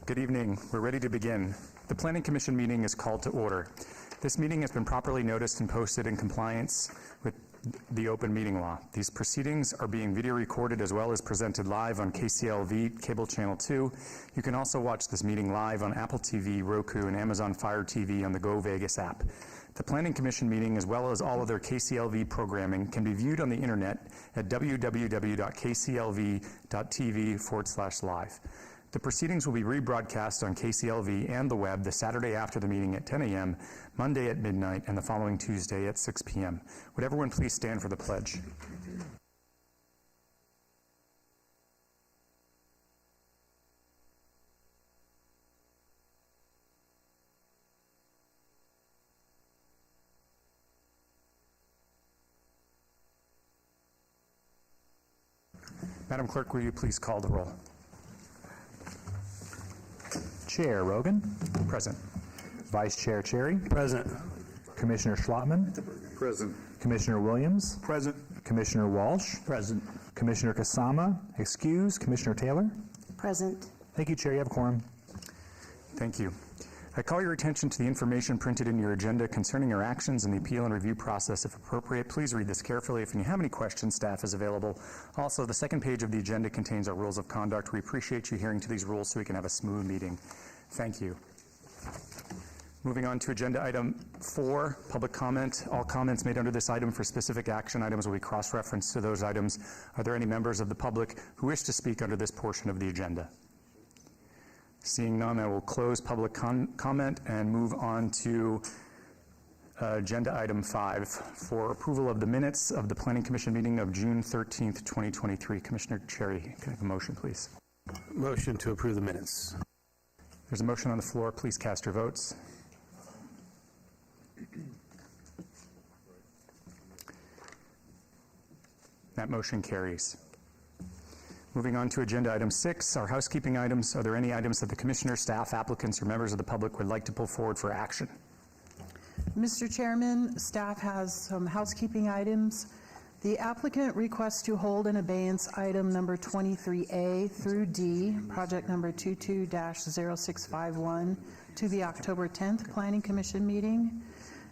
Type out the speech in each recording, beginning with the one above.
Good evening. We're ready to begin. The Planning Commission meeting is called to order. This meeting has been properly noticed and posted in compliance with the open meeting law. These proceedings are being video recorded as well as presented live on KCLV Cable Channel 2. You can also watch this meeting live on Apple TV, Roku, and Amazon Fire TV on the Go Vegas app. The Planning Commission meeting, as well as all other KCLV programming, can be viewed on the internet at www.kclv.tv/live. The proceedings will be rebroadcast on KCLV and the web the Saturday after the meeting at 10 a.m., Monday at midnight, and the following Tuesday at 6 p.m. Would everyone please stand for the pledge? Madam Clerk, will you please call the roll? Chair Rogan. Present. Vice Chair Cherry. Present. Commissioner Schlottman. Present. Commissioner Williams. Present. Commissioner Walsh. Present. Commissioner Kasama. Excused. Commissioner Taylor. Present. Thank you, Chair. You have a quorum. Thank you. I call your attention to the information printed in your agenda concerning your actions in the appeal and review process. If appropriate, please read this carefully. If you have any questions, staff is available. Also, the second page of the agenda contains our rules of conduct. We appreciate you adhering to these rules so we can have a smooth meeting. Thank you. Moving on to agenda item 4, public comment. All comments made under this item for specific action items will be cross-referenced to those items. Are there any members of the public who wish to speak under this portion of the agenda? Seeing none, I will close public comment and move on to agenda item 5 for approval of the minutes of the Planning Commission meeting of June 13th, 2023. Commissioner Cherry, can I have a motion, please? Motion to approve the minutes. There's a motion on the floor. Please cast your votes. That motion carries. Moving on to agenda item 6, our housekeeping items. Are there any items that the commissioner, staff, applicants, or members of the public would like to pull forward for action? Mr. Chairman, staff has some housekeeping items. The applicant requests to hold in abeyance item number 23A through D, project number 22-0651, to the October 10th Planning Commission meeting.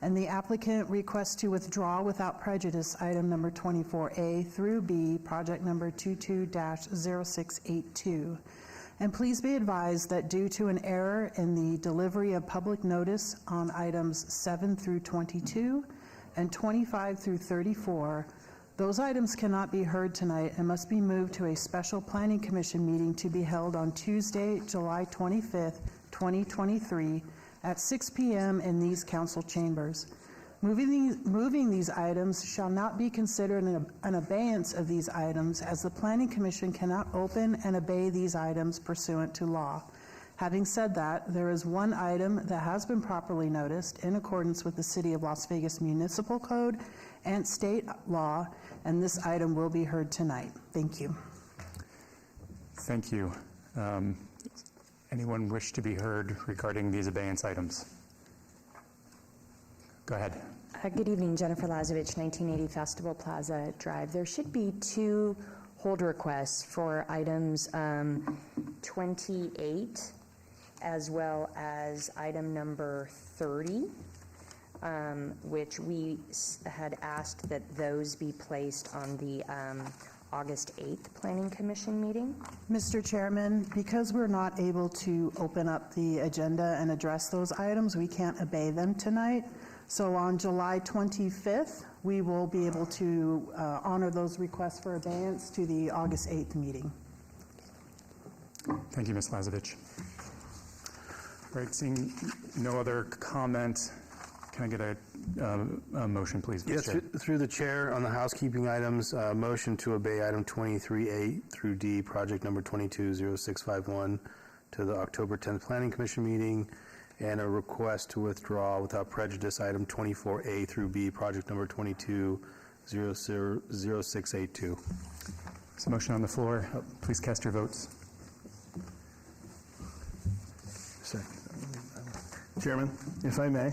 And the applicant requests to withdraw without prejudice item number 24A through B, project number 22-0682. And please be advised that due to an error in the delivery of public notice on items 7 through 22 and 25 through 34, those items cannot be heard tonight and must be moved to a special Planning Commission meeting to be held on Tuesday, July 25th, 2023, at 6 p.m. in these council chambers. Moving these items shall not be considered an abeyance of these items, as the Planning Commission cannot open and obey these items pursuant to law. Having said that, there is one item that has been properly noticed in accordance with the City of Las Vegas Municipal Code and state law, and this item will be heard tonight. Thank you. Thank you. Anyone wish to be heard regarding these abeyance items? Go ahead. Good evening, Jennifer Lazovich, 1980 Festival Plaza Drive. There should be 2 hold requests for items 28 as well as item number 30, which we had asked that those be placed on the August 8th Planning Commission meeting. Mr. Chairman, because we're not able to open up the agenda and address those items, we can't obey them tonight. So on July 25th, we will be able to honor those requests for abeyance to the August 8th meeting. Thank you, Ms. Lazovich. All right, seeing no other comment, can I get a motion, please? Yes, through the chair on the housekeeping items, motion to obey item 23A through D, project number 22-0651, to the October 10th Planning Commission meeting, and a request to withdraw without prejudice item 24A through B, project number 22-0682. There's a motion on the floor. Please cast your votes. Chairman, if I may.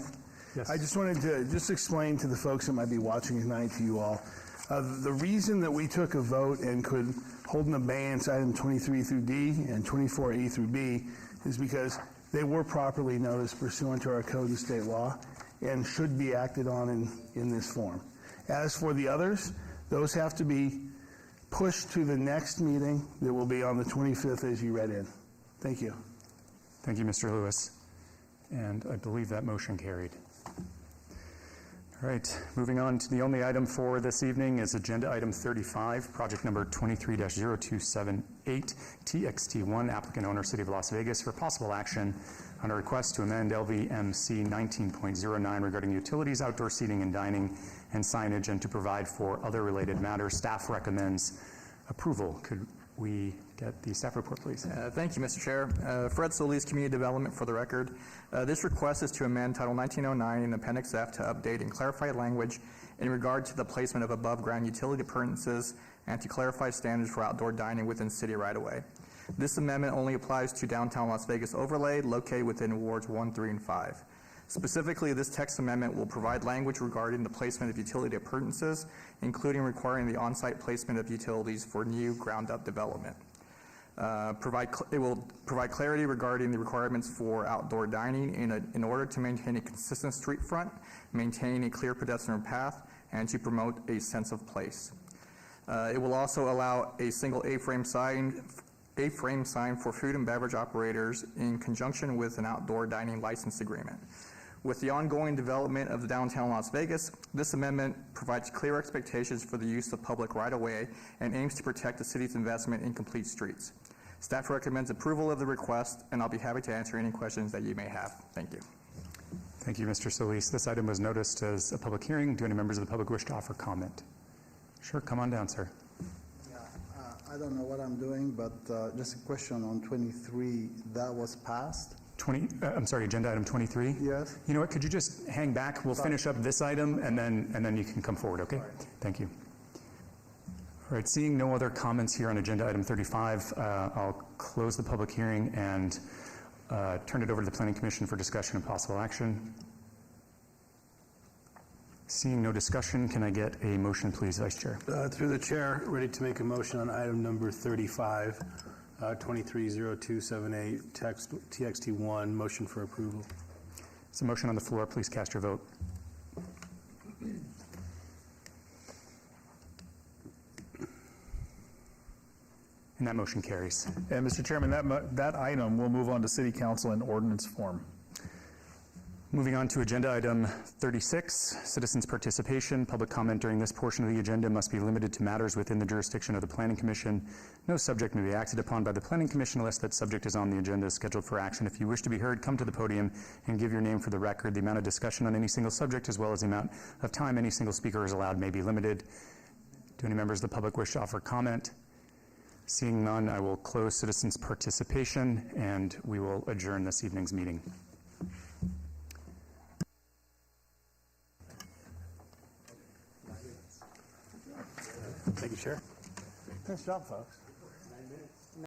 Yes. I just wanted to explain to the folks that might be watching tonight, to you all, the reason that we took a vote and could hold in abeyance item 23 through D and 24E through B is because they were properly noticed pursuant to our code and state law and should be acted on in this form. As for the others, those have to be pushed to the next meeting that will be on the 25th as you read in. Thank you. Thank you, Mr. Lewis. And I believe that motion carried. All right, moving on to the only item for this evening is agenda item 35, project number 23-0278, TXT1, applicant owner, City of Las Vegas, for possible action on a request to amend LVMC 19.09 regarding utilities, outdoor seating and dining, and signage, and to provide for other related matters. Staff recommends approval. Could we get the staff report, please? Thank you, Mr. Chair. Fred Solis, Community Development, for the record. This request is to amend Title 1909 in Appendix F to update and clarify language in regard to the placement of above-ground utility appurtenances and to clarify standards for outdoor dining within city right-of-way. This amendment only applies to downtown Las Vegas overlay located within wards 1, 3, and 5. Specifically, this text amendment will provide language regarding the placement of utility appurtenances, including requiring the on-site placement of utilities for new ground-up development. It will provide clarity regarding the requirements for outdoor dining in order to maintain a consistent street front, maintain a clear pedestrian path, and to promote a sense of place. It will also allow a single A-frame sign for food and beverage operators in conjunction with an outdoor dining license agreement. With the ongoing development of the downtown Las Vegas, this amendment provides clear expectations for the use of public right-of-way and aims to protect the city's investment in complete streets. Staff recommends approval of the request, and I'll be happy to answer any questions that you may have. Thank you. Thank you, Mr. Solis. This item was noticed as a public hearing. Do any members of the public wish to offer comment? Sure, come on down, sir. Yeah, I don't know what I'm doing, but just a question on 23, that was passed? Agenda item 23? Yes. You know what, could you just hang back? We'll finish up this item, and then you can come forward, okay? Thank you. All right, seeing no other comments here on agenda item 35, I'll close the public hearing and turn it over to the Planning Commission for discussion and possible action. Seeing no discussion, can I get a motion, please, Vice Chair? Through the chair, ready to make a motion on item number 35, 230278, TXT1, motion for approval. There's a motion on the floor. Please cast your vote. And that motion carries. And Mr. Chairman, that item will move on to City Council in ordinance form. Moving on to agenda item 36, citizens' participation. Public comment during this portion of the agenda must be limited to matters within the jurisdiction of the Planning Commission. No subject may be acted upon by the Planning Commission unless that subject is on the agenda scheduled for action. If you wish to be heard, come to the podium and give your name for the record. The amount of discussion on any single subject, as well as the amount of time any single speaker is allowed, may be limited. Do any members of the public wish to offer comment? Seeing none, I will close citizens' participation and we will adjourn this evening's meeting. Thank you, Chair. Nice job, folks.